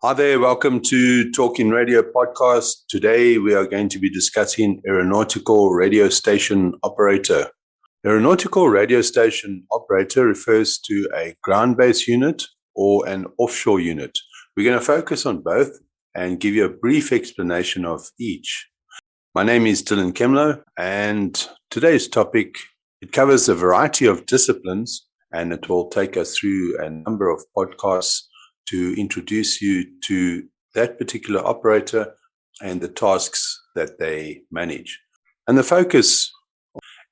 Hi there, welcome to Talking Radio podcast. Today we are going to be discussing Aeronautical Radio Station Operator. Aeronautical Radio Station Operator refers to a ground-based unit or an offshore unit. We're going to focus on both and give you a brief explanation of each. My name is Dylan Kemlo, and today's topic, it covers a variety of disciplines, and it will take us through a number of podcasts to introduce you to that particular operator and the tasks that they manage. And the focus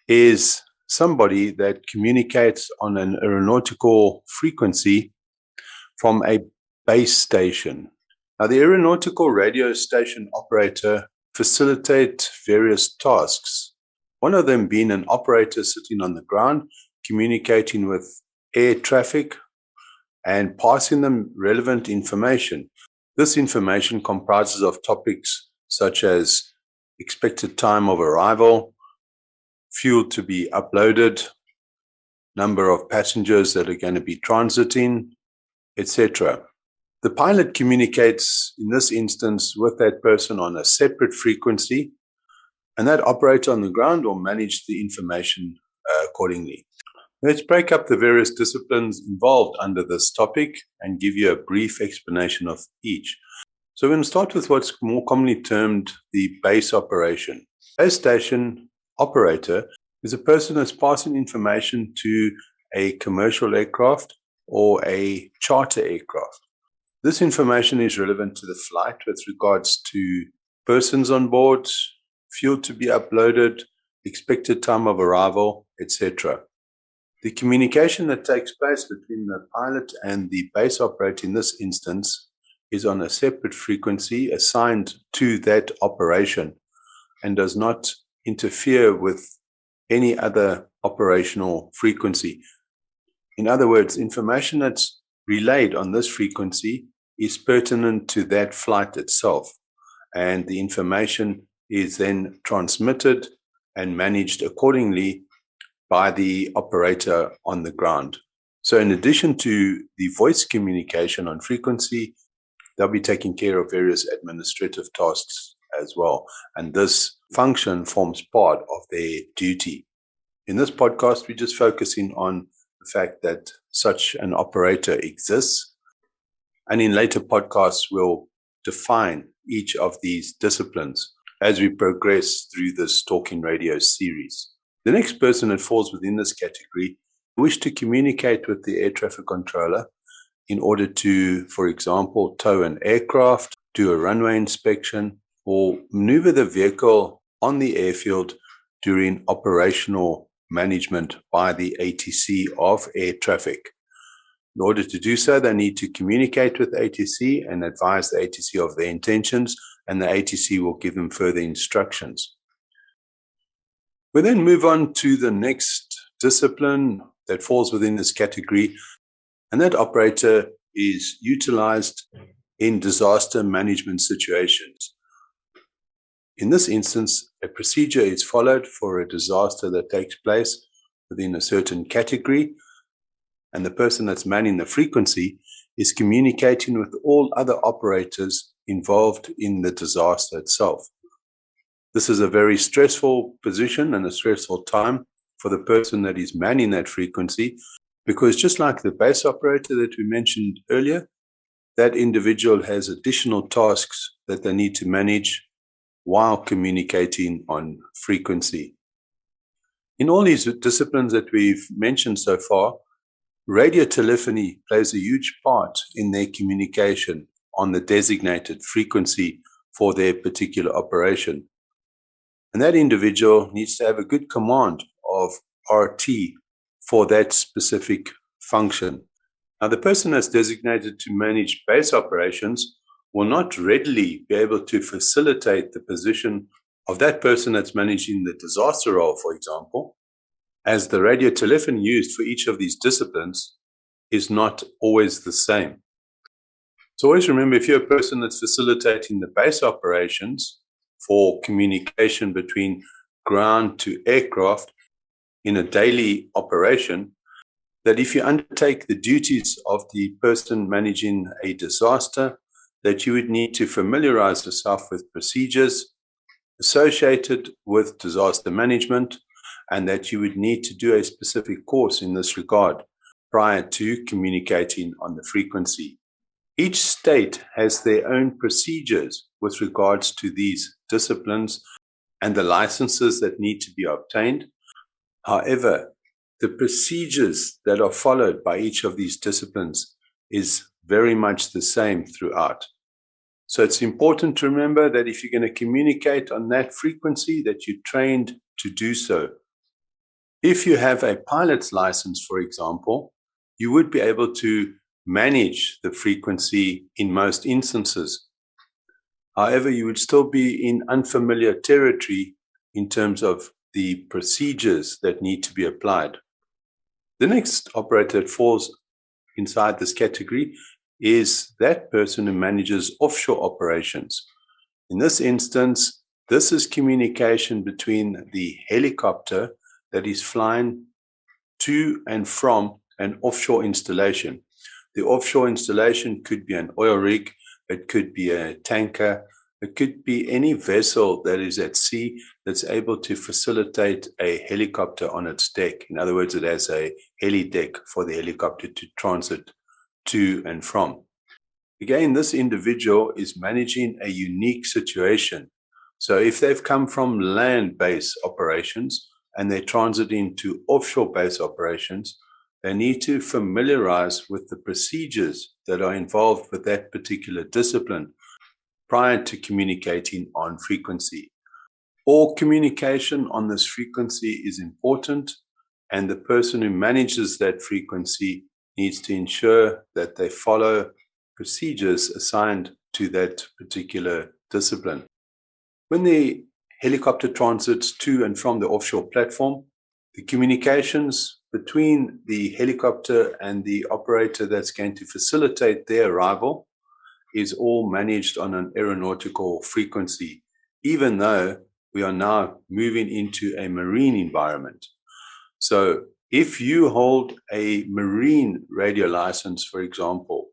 is somebody that communicates on an aeronautical frequency from a base station. Now, the aeronautical radio station operator facilitates various tasks, one of them being an operator sitting on the ground, communicating with air traffic and passing them relevant information. This information comprises of topics such as expected time of arrival, fuel to be uploaded, number of passengers that are going to be transiting, etc. The pilot communicates in this instance with that person on a separate frequency, and that operator on the ground will manage the information accordingly. Let's break up the various disciplines involved under this topic and give you a brief explanation of each. So we're going to start with what's more commonly termed the base operation. Base station operator is a person that's passing information to a commercial aircraft or a charter aircraft. This information is relevant to the flight with regards to persons on board, fuel to be uploaded, expected time of arrival, etc. The communication that takes place between the pilot and the base operator in this instance is on a separate frequency assigned to that operation and does not interfere with any other operational frequency. In other words, information that's relayed on this frequency is pertinent to that flight itself, and the information is then transmitted and managed accordingly by the operator on the ground. So in addition to the voice communication on frequency, they'll be taking care of various administrative tasks as well. And this function forms part of their duty. In this podcast, we're just focusing on the fact that such an operator exists. And in later podcasts, we'll define each of these disciplines as we progress through this Talking Radio series. The next person that falls within this category wish to communicate with the air traffic controller in order to, for example, tow an aircraft, do a runway inspection, or maneuver the vehicle on the airfield during operational management by the ATC of air traffic. In order to do so, they need to communicate with ATC and advise the ATC of their intentions, and the ATC will give them further instructions. We then move on to the next discipline that falls within this category, and that operator is utilized in disaster management situations. In this instance, a procedure is followed for a disaster that takes place within a certain category, and the person that's manning the frequency is communicating with all other operators involved in the disaster itself. This is a very stressful position and a stressful time for the person that is manning that frequency, because just like the base operator that we mentioned earlier, that individual has additional tasks that they need to manage while communicating on frequency. In all these disciplines that we've mentioned so far, radio telephony plays a huge part in their communication on the designated frequency for their particular operation. And that individual needs to have a good command of RT for that specific function. Now, the person that's designated to manage base operations will not readily be able to facilitate the position of that person that's managing the disaster role, for example, as the radio telephony used for each of these disciplines is not always the same. So always remember, if you're a person that's facilitating the base operations for communication between ground to aircraft in a daily operation, that if you undertake the duties of the person managing a disaster, that you would need to familiarize yourself with procedures associated with disaster management, and that you would need to do a specific course in this regard prior to communicating on the frequency. Each state has their own procedures with regards to these disciplines and the licenses that need to be obtained. However, the procedures that are followed by each of these disciplines is very much the same throughout. So it's important to remember that if you're going to communicate on that frequency, that you're trained to do so. If you have a pilot's license, for example, you would be able to manage the frequency in most instances. However, you would still be in unfamiliar territory in terms of the procedures that need to be applied. The next operator that falls inside this category is that person who manages offshore operations. In this instance, this is communication between the helicopter that is flying to and from an offshore installation. The offshore installation could be an oil rig, it could be a tanker, it could be any vessel that is at sea that's able to facilitate a helicopter on its deck. In other words, it has a heli deck for the helicopter to transit to and from. Again, this individual is managing a unique situation. So if they've come from land-based operations and they transit into offshore-based operations, they need to familiarize with the procedures that are involved with that particular discipline prior to communicating on frequency. All communication on this frequency is important, and the person who manages that frequency needs to ensure that they follow procedures assigned to that particular discipline. When the helicopter transits to and from the offshore platform, the communications between the helicopter and the operator that's going to facilitate their arrival is all managed on an aeronautical frequency, even though we are now moving into a marine environment. So if you hold a marine radio license, for example,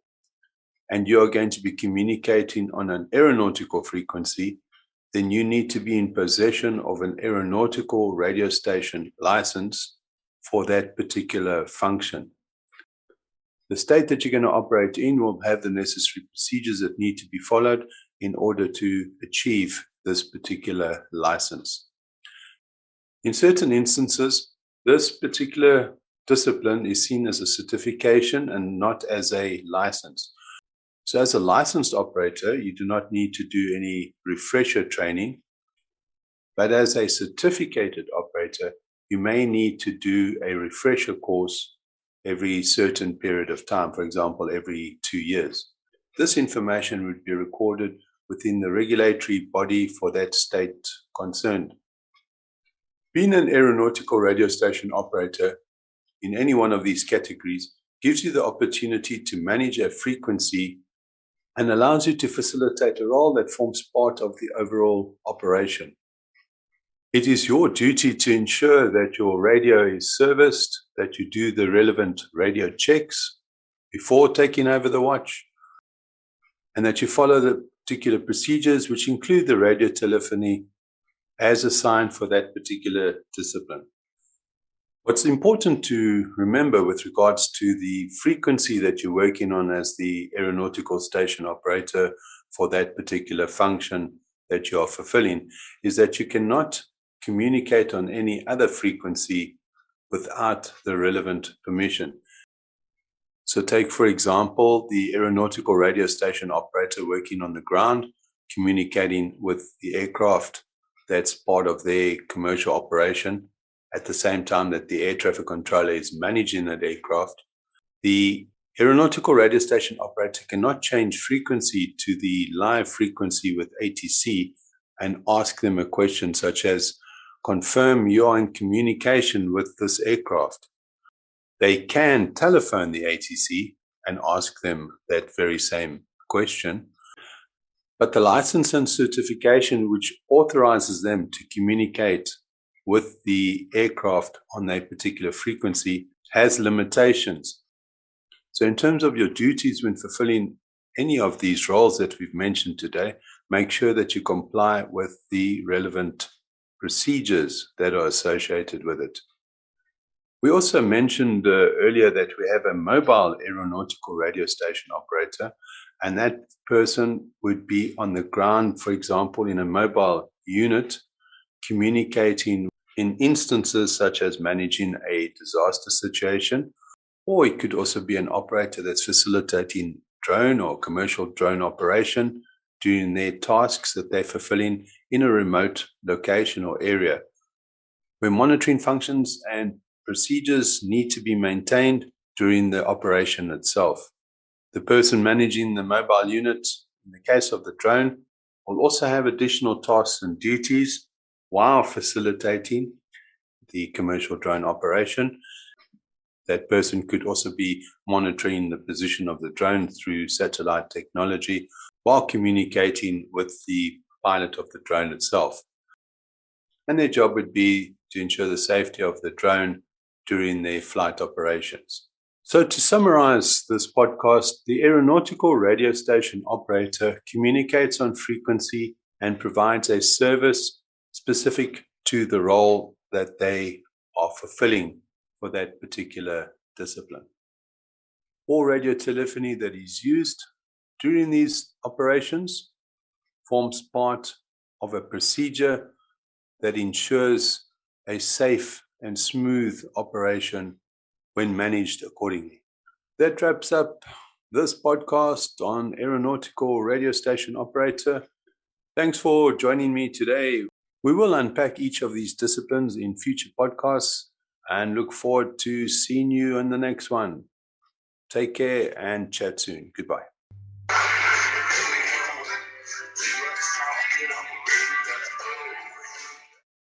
and you are going to be communicating on an aeronautical frequency, then you need to be in possession of an aeronautical radio station license for that particular function. The state that you're going to operate in will have the necessary procedures that need to be followed in order to achieve this particular license. In certain instances, this particular discipline is seen as a certification and not as a license. So as a licensed operator, you do not need to do any refresher training, but as a certificated operator, you may need to do a refresher course every certain period of time, for example, every 2 years. This information would be recorded within the regulatory body for that state concerned. Being an aeronautical radio station operator in any one of these categories gives you the opportunity to manage a frequency and allows you to facilitate a role that forms part of the overall operation. It is your duty to ensure that your radio is serviced, that you do the relevant radio checks before taking over the watch, and that you follow the particular procedures which include the radio telephony as assigned for that particular discipline. What's important to remember with regards to the frequency that you're working on as the aeronautical station operator for that particular function that you are fulfilling is that you cannot communicate on any other frequency without the relevant permission. So take, for example, the aeronautical radio station operator working on the ground, communicating with the aircraft that's part of their commercial operation at the same time that the air traffic controller is managing that aircraft. The aeronautical radio station operator cannot change frequency to the live frequency with ATC and ask them a question such as, confirm you are in communication with this aircraft. They can telephone the ATC and ask them that very same question, but the license and certification which authorizes them to communicate with the aircraft on that particular frequency has limitations. So in terms of your duties when fulfilling any of these roles that we've mentioned today, make sure that you comply with the relevant procedures that are associated with it. We also mentioned earlier that we have a mobile aeronautical radio station operator, and that person would be on the ground, for example, in a mobile unit, communicating in instances such as managing a disaster situation, or it could also be an operator that's facilitating drone or commercial drone operation, doing their tasks that they're fulfilling in a remote location or area, where monitoring functions and procedures need to be maintained during the operation itself. The person managing the mobile unit, in the case of the drone, will also have additional tasks and duties while facilitating the commercial drone operation. That person could also be monitoring the position of the drone through satellite technology while communicating with the pilot of the drone itself. And their job would be to ensure the safety of the drone during their flight operations. So to summarize this podcast, the aeronautical radio station operator communicates on frequency and provides a service specific to the role that they are fulfilling for that particular discipline. All radio telephony that is used during these operations forms part of a procedure that ensures a safe and smooth operation when managed accordingly. That wraps up this podcast on Aeronautical Radio Station Operator. Thanks for joining me today. We will unpack each of these disciplines in future podcasts and look forward to seeing you in the next one. Take care and chat soon. Goodbye.